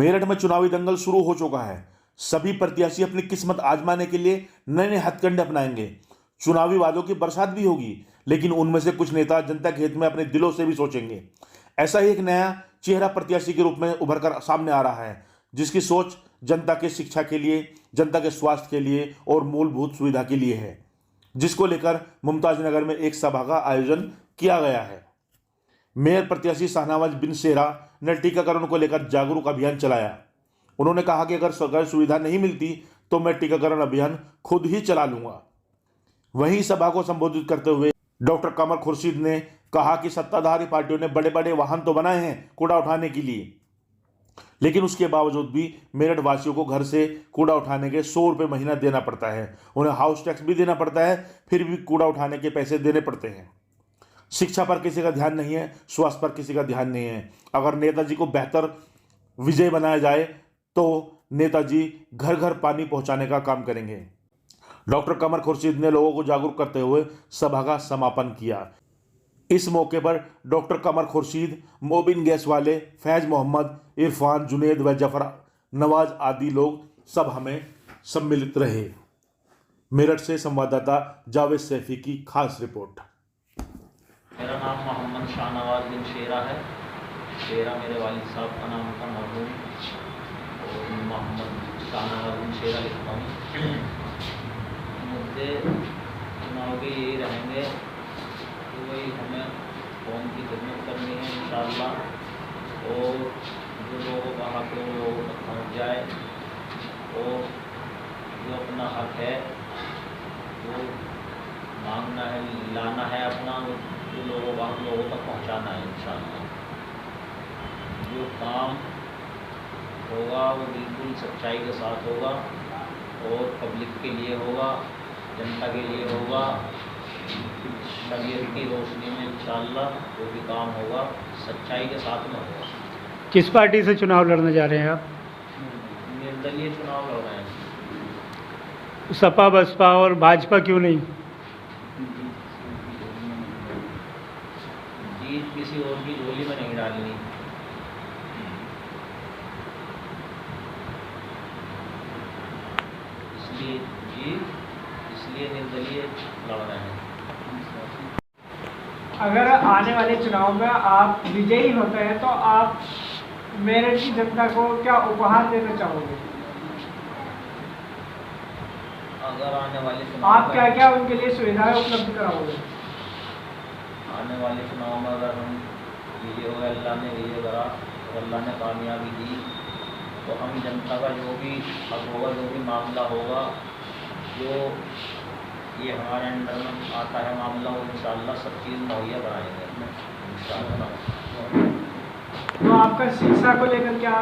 मेरठ में चुनावी दंगल शुरू हो चुका है। सभी प्रत्याशी अपनी किस्मत आजमाने के लिए नए नए हथकंडे अपनाएंगे। चुनावी वादों की बरसात भी होगी, लेकिन उनमें से कुछ नेता जनता के हित में अपने दिलों से भी सोचेंगे। ऐसा ही एक नया चेहरा प्रत्याशी के रूप में उभर कर सामने आ रहा है, जिसकी सोच जनता के शिक्षा के लिए, जनता के स्वास्थ्य के लिए और मूलभूत सुविधा के लिए है, जिसको लेकर मुमताजनगर में एक सभा का आयोजन किया गया है। मेयर प्रत्याशी शाहनवाज बिन शेरा ने टीकाकरण को लेकर जागरूक अभियान चलाया। उन्होंने कहा कि अगर सरकारी सुविधा नहीं मिलती तो मैं टीकाकरण अभियान खुद ही चला लूंगा। वहीं सभा को संबोधित करते हुए डॉक्टर कमर खुर्शीद ने कहा कि सत्ताधारी पार्टियों ने बड़े बड़े वाहन तो बनाए हैं कूड़ा उठाने के लिए, लेकिन उसके बावजूद भी मेरठ वासियों को घर से कूड़ा उठाने के 100 रुपये महीना देना पड़ता है। उन्हें हाउस टैक्स भी देना पड़ता है, फिर भी कूड़ा उठाने के पैसे देने पड़ते हैं। शिक्षा पर किसी का ध्यान नहीं है, स्वास्थ्य पर किसी का ध्यान नहीं है। अगर नेताजी को बेहतर विजय बनाया जाए तो नेताजी घर घर पानी पहुंचाने का काम करेंगे। डॉक्टर कमर खुर्शीद ने लोगों को जागरूक करते हुए सभा का समापन किया। इस मौके पर डॉक्टर कमर खुर्शीद, मोबिन गैस वाले, फैज मोहम्मद, इरफान, जुनेद व जफर नवाज आदि लोग सभा में सम्मिलित रहे। मेरठ से संवाददाता जावेद सैफी की खास रिपोर्ट। मेरा नाम मोहम्मद शाहनवाज बिन शेरा है। शेरा मेरे वालिद साहब का नाम था मरहूम, और मोहम्मद शाहनवाज बिन शेरा लिखता हूँ। मुद्दे चुनाव के यही रहेंगे कि वही हमें कौम की खिदमत करनी है इंशाअल्लाह, और जो लोगों का हक है वो लोगों तक पहुँच जाए, और जो अपना हक है वो मांगना है, लाना है अपना, जो लोगों तक पहुंचाना है इंशाअल्लाह। जो काम होगा वो बिल्कुल सच्चाई के साथ होगा और पब्लिक के लिए होगा, जनता के लिए होगा। शरीयत की रोशनी में इंशाअल्लाह जो भी काम होगा सच्चाई के साथ में होगा। किस पार्टी से चुनाव लड़ने जा रहे हैं आप? निर्दलीय चुनाव लड़ रहे हैं। सपा, बसपा और भाजपा क्यों नहीं? जीत किसी और की झोली में नहीं डालनी। इसलिए निर्दलीय लड़ रहे हैं। अगर आने वाले चुनाव में आप विजयी होते हैं तो आप मेरठ की जनता को क्या उपहार देना चाहोगे? अगर आने वाले चुनाव आप क्या क्या उनके लिए सुविधाएं उपलब्ध कराओगे? आने वाले चुनाव में अगर हम विजय हो, अल्लाह ने विजय करा और अल्लाह ने कामयाबी दी, तो हम जनता का जो भी हक होगा, जो भी मामला होगा, जो ये हमारे अंडर में आता है मामला, वो इंशाअल्लाह सब चीज़ मुहैया कराएंगे इंशाअल्लाह। तो आपका शिक्षा को लेकर क्या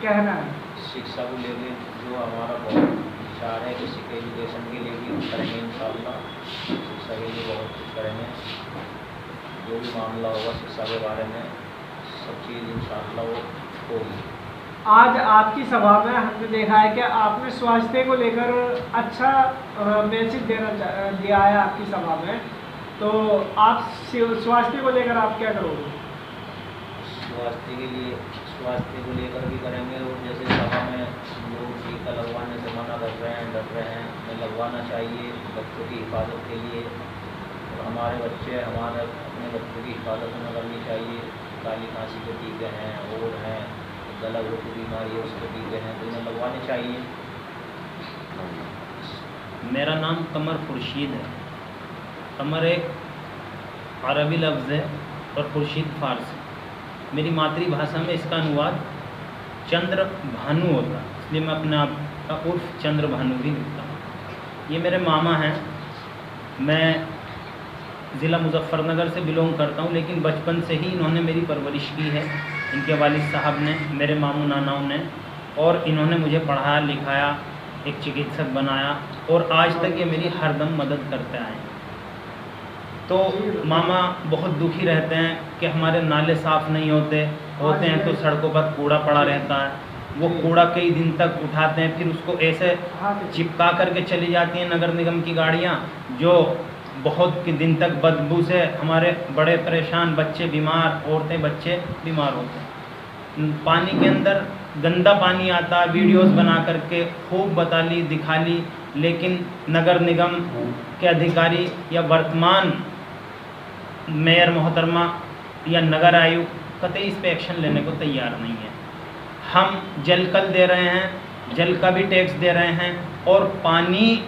कहना है? शिक्षा को लेकर जो हमारा बहुत विचार है, किसी के एजुकेशन के लिए भी हम करेंगे इंशाअल्लाह। शिक्षा के लिए बहुत कुछ करेंगे, जो भी मामला होगा शिक्षा के बारे में सब चीज़ इंशाअल्लाह वो होगी। आज आपकी सभा में हमने देखा है कि आपने स्वास्थ्य को लेकर अच्छा मैसेज दिया है आपकी सभा में, तो आप स्वास्थ्य को लेकर आप क्या करोगे? स्वास्थ्य को लेकर भी करेंगे, और जैसे सभा में लोग टीका लगवाने से मना कर रहे हैं, डर रहे हैं, हमें लगवाना चाहिए बच्चों की हिफाजत के लिए। और हमारे अपने बच्चों की हिफाजत हमें करनी चाहिए। काली खांसी के टीके हैं, और हैं गला घोटू की बीमारी है, उसके टीके हैं, तो इन्हें लगवाने चाहिए। मेरा नाम कमर खुर्शीद है। कमर एक अरबी लफ्ज़ है और खुर्शीद फारसी। मेरी मातृभाषा में इसका अनुवाद चंद्र भानु होता है, इसलिए मैं अपने आप का उर्फ चंद्र भानु भी लिखता हूँ। ये मेरे मामा हैं। मैं ज़िला मुजफ्फरनगर से बिलोंग करता हूँ, लेकिन बचपन से ही इन्होंने मेरी परवरिश की है, इनके वालिद साहब ने, मेरे मामू नानाओं ने, और इन्होंने मुझे पढ़ाया लिखाया, एक चिकित्सक बनाया, और आज तक ये मेरी हरदम मदद करते आए। तो मामा बहुत दुखी रहते हैं कि हमारे नाले साफ़ नहीं होते हैं तो सड़कों पर कूड़ा पड़ा रहता है। वो कूड़ा कई दिन तक उठाते हैं, फिर उसको ऐसे चिपका करके चली जाती हैं नगर निगम की गाड़ियाँ, जो बहुत दिन तक बदबू से हमारे बड़े परेशान, बच्चे बीमार, औरतें बच्चे बीमार होते हैं। पानी के अंदर गंदा पानी आता, वीडियोस बना करके खूब बता ली, दिखा ली, लेकिन नगर निगम के अधिकारी या वर्तमान मेयर मोहतरमा या नगर आयुक्त कतई इस पे एक्शन लेने को तैयार नहीं है। हम जल कल दे रहे हैं, जल का भी टैक्स दे रहे हैं, और पानी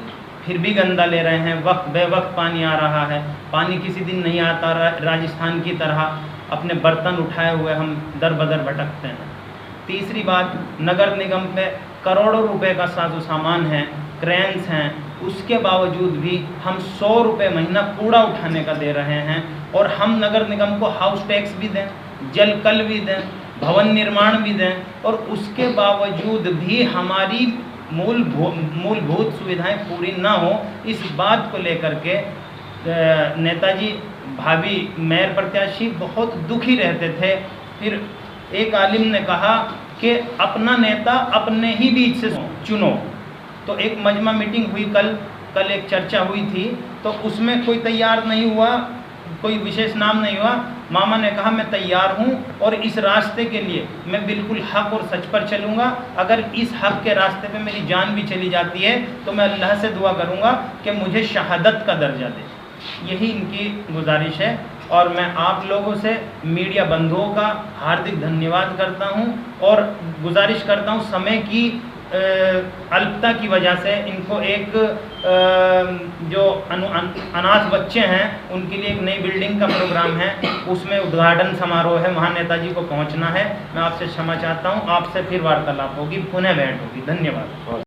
फिर भी गंदा ले रहे हैं, वक्त बे वक्त पानी आ रहा है, पानी किसी दिन नहीं आता, राजस्थान की तरह अपने बर्तन उठाए हुए हम दर बदर भटकते हैं। तीसरी बात, नगर निगम पे करोड़ों रुपए का साजो सामान है, क्रेन्स हैं, उसके बावजूद भी हम 100 रुपये महीना कूड़ा उठाने का दे रहे हैं, और हम नगर निगम को हाउस टैक्स भी दें, जल कल भी दें, भवन निर्माण भी दें, और उसके बावजूद भी हमारी मूलभूत सुविधाएं पूरी ना हो। इस बात को लेकर के नेताजी भावी मेयर प्रत्याशी बहुत दुखी रहते थे। फिर एक आलिम ने कहा कि अपना नेता अपने ही बीच से चुनो। तो एक मजमा मीटिंग हुई कल एक चर्चा हुई थी, तो उसमें कोई तैयार नहीं हुआ, कोई विशेष नाम नहीं हुआ। मामा ने कहा मैं तैयार हूँ और इस रास्ते के लिए मैं बिल्कुल हक और सच पर चलूँगा। अगर इस हक के रास्ते पे मेरी जान भी चली जाती है तो मैं अल्लाह से दुआ करूँगा कि मुझे शहादत का दर्जा दे। यही इनकी गुजारिश है, और मैं आप लोगों से मीडिया बंधुओं का हार्दिक धन्यवाद करता हूँ, और गुजारिश करता हूँ समय की अल्पता की वजह से इनको एक जो अनाथ बच्चे हैं उनके लिए एक नई बिल्डिंग का प्रोग्राम है, उसमें उद्घाटन समारोह है, वहाँ नेताजी को पहुँचना है। मैं आपसे क्षमा चाहता हूँ, आपसे फिर वार्तालाप होगी, पुनः भेंट होगी। धन्यवाद।